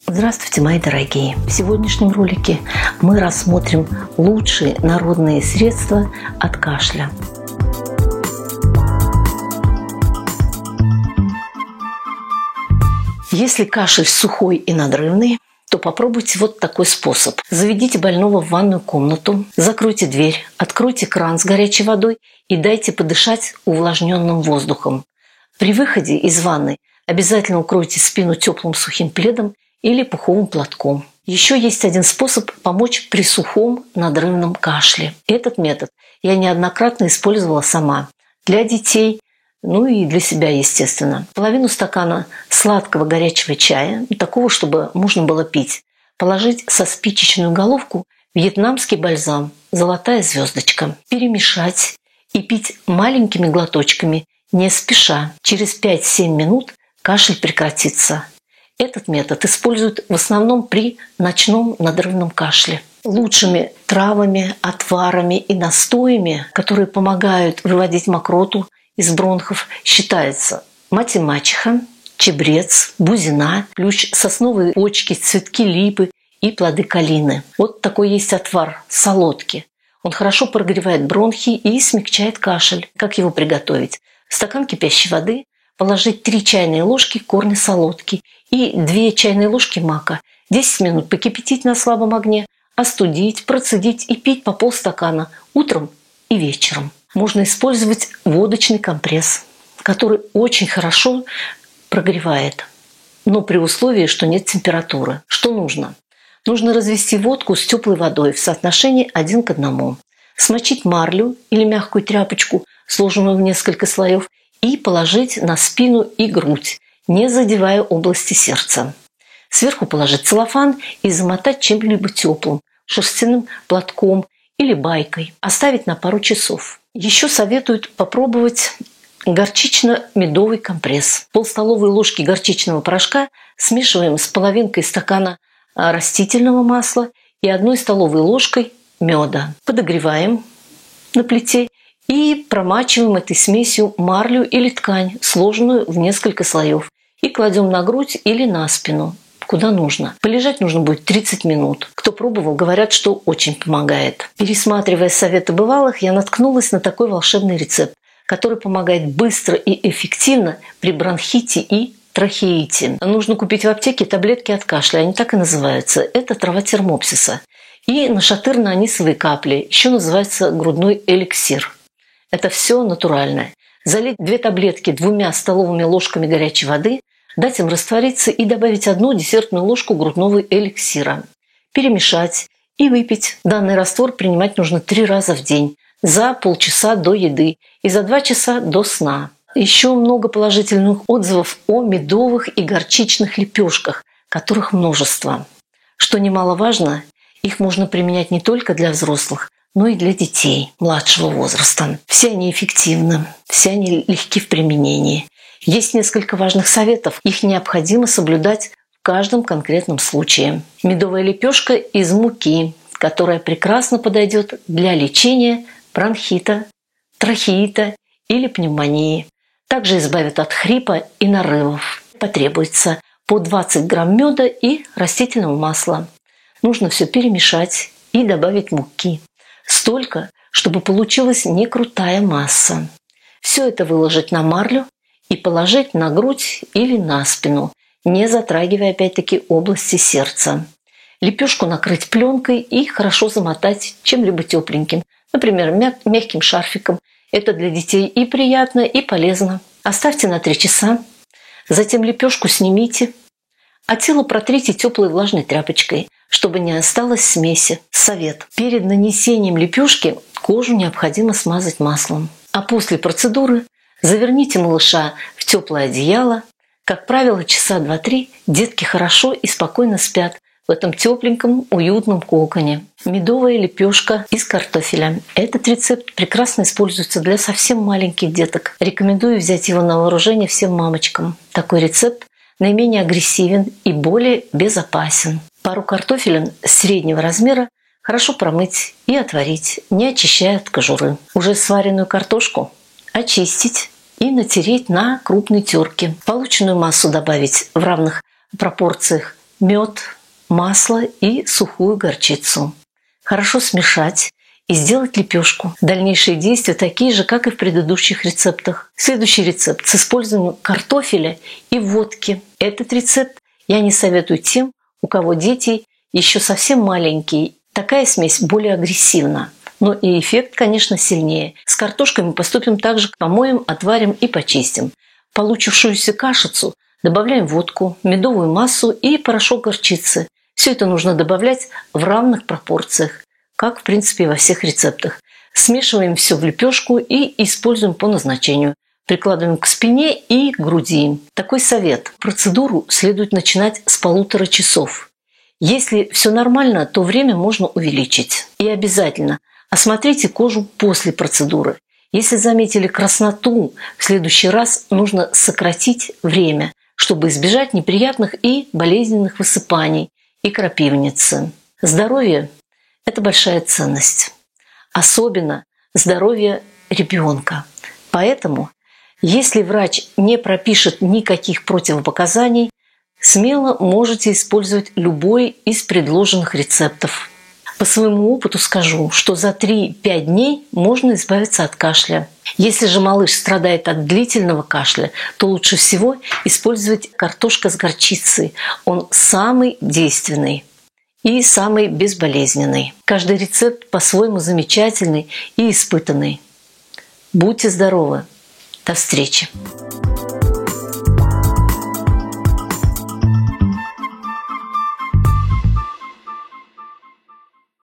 Здравствуйте, мои дорогие! В сегодняшнем ролике мы рассмотрим лучшие народные средства от кашля. Если кашель сухой и надрывный, то попробуйте вот такой способ. Заведите больного в ванную комнату, закройте дверь, откройте кран с горячей водой и дайте подышать увлажненным воздухом. При выходе из ванны обязательно укройте спину теплым сухим пледом или пуховым платком. Еще есть один способ помочь при сухом надрывном кашле. Этот метод я неоднократно использовала сама. Для детей, и для себя, естественно. Половину стакана сладкого горячего чая, такого, чтобы можно было пить, положить со спичечную головку вьетнамский бальзам «Золотая звездочка». Перемешать и пить маленькими глоточками, не спеша. Через 5-7 минут кашель прекратится. Этот метод используют в основном при ночном надрывном кашле. Лучшими травами, отварами и настоями, которые помогают выводить мокроту из бронхов, считается мать и мачеха, чебрец, бузина, ключ сосновой почки, цветки липы и плоды калины. Вот такой есть отвар солодки. Он хорошо прогревает бронхи и смягчает кашель. Как его приготовить? В стакан кипящей воды положить 3 чайные ложки корня солодки и 2 чайные ложки мака. 10 минут покипятить на слабом огне, остудить, процедить и пить по полстакана утром и вечером. Можно использовать водочный компресс, который очень хорошо прогревает, но при условии, что нет температуры. Что нужно? Нужно развести водку с теплой водой в соотношении 1 к 1. Смочить марлю или мягкую тряпочку, сложенную в несколько слоев, и положить на спину и грудь, не задевая области сердца. Сверху положить целлофан и замотать чем-либо теплым, шерстяным платком или байкой. Оставить на пару часов. Еще советуют попробовать горчично-медовый компресс. Пол-столовой ложки горчичного порошка смешиваем с половинкой стакана растительного масла и 1 столовой ложкой меда. Подогреваем на плите и промачиваем этой смесью марлю или ткань, сложенную в несколько слоев, и кладем на грудь или на спину, куда нужно. Полежать нужно будет 30 минут. Кто пробовал, говорят, что очень помогает. Пересматривая советы бывалых, я наткнулась на такой волшебный рецепт, который помогает быстро и эффективно при бронхите и трахеите. Нужно купить в аптеке таблетки от кашля, они так и называются. Это трава термопсиса. И нашатырно-анисовые капли, еще называется грудной эликсир. Это все натуральное. Залить 2 таблетки 2 столовыми ложками горячей воды, дать им раствориться и добавить 1 десертную ложку грудного эликсира. Перемешать и выпить. Данный раствор принимать нужно 3 раза в день, за полчаса до еды и за 2 часа до сна. Еще много положительных отзывов о медовых и горчичных лепешках, которых множество. Что немаловажно, их можно применять не только для взрослых, но и для детей младшего возраста. Все они эффективны, все они легки в применении. Есть несколько важных советов. Их необходимо соблюдать в каждом конкретном случае. Медовая лепешка из муки, которая прекрасно подойдет для лечения бронхита, трахеита или пневмонии. Также избавит от хрипа и нарывов. Потребуется по 20 грамм меда и растительного масла. Нужно все перемешать и добавить муки. Столько, чтобы получилась не крутая масса. Все это выложить на марлю и положить на грудь или на спину, не затрагивая опять-таки области сердца. Лепешку накрыть пленкой и хорошо замотать чем-либо тепленьким, например, мягким шарфиком. Это для детей и приятно, и полезно. Оставьте на 3 часа, затем лепешку снимите, а тело протрите теплой влажной тряпочкой, чтобы не осталось смеси. Совет. Перед нанесением лепешки кожу необходимо смазать маслом. А после процедуры заверните малыша в теплое одеяло. Как правило, часа 2-3 детки хорошо и спокойно спят в этом тепленьком, уютном коконе. Медовая лепешка из картофеля. Этот рецепт прекрасно используется для совсем маленьких деток. Рекомендую взять его на вооружение всем мамочкам. Такой рецепт наименее агрессивен и более безопасен. Пару картофелин среднего размера хорошо промыть и отварить, не очищая от кожуры. Уже сваренную картошку очистить и натереть на крупной терке. Полученную массу добавить в равных пропорциях мед, масло и сухую горчицу. Хорошо смешать и сделать лепешку. Дальнейшие действия такие же, как и в предыдущих рецептах. Следующий рецепт с использованием картофеля и водки. Этот рецепт я не советую тем, у кого дети еще совсем маленькие. Такая смесь более агрессивна. Но и эффект, конечно, сильнее. С картошкой мы поступим так же: помоем, отварим и почистим. Получившуюся кашицу добавляем водку, медовую массу и порошок горчицы. Все это нужно добавлять в равных пропорциях, как в принципе во всех рецептах. Смешиваем все в лепешку и используем по назначению. Прикладываем к спине и к груди. Такой совет. Процедуру следует начинать с 1,5 часов. Если все нормально, то время можно увеличить. И обязательно осмотрите кожу после процедуры. Если заметили красноту, в следующий раз нужно сократить время, чтобы избежать неприятных и болезненных высыпаний и крапивницы. Здоровье – это большая ценность. Особенно здоровье ребенка. Поэтому, если врач не пропишет никаких противопоказаний, смело можете использовать любой из предложенных рецептов. По своему опыту скажу, что за 3-5 дней можно избавиться от кашля. Если же малыш страдает от длительного кашля, то лучше всего использовать картошка с горчицей. Он самый действенный и самый безболезненный. Каждый рецепт по-своему замечательный и испытанный. Будьте здоровы! До встречи!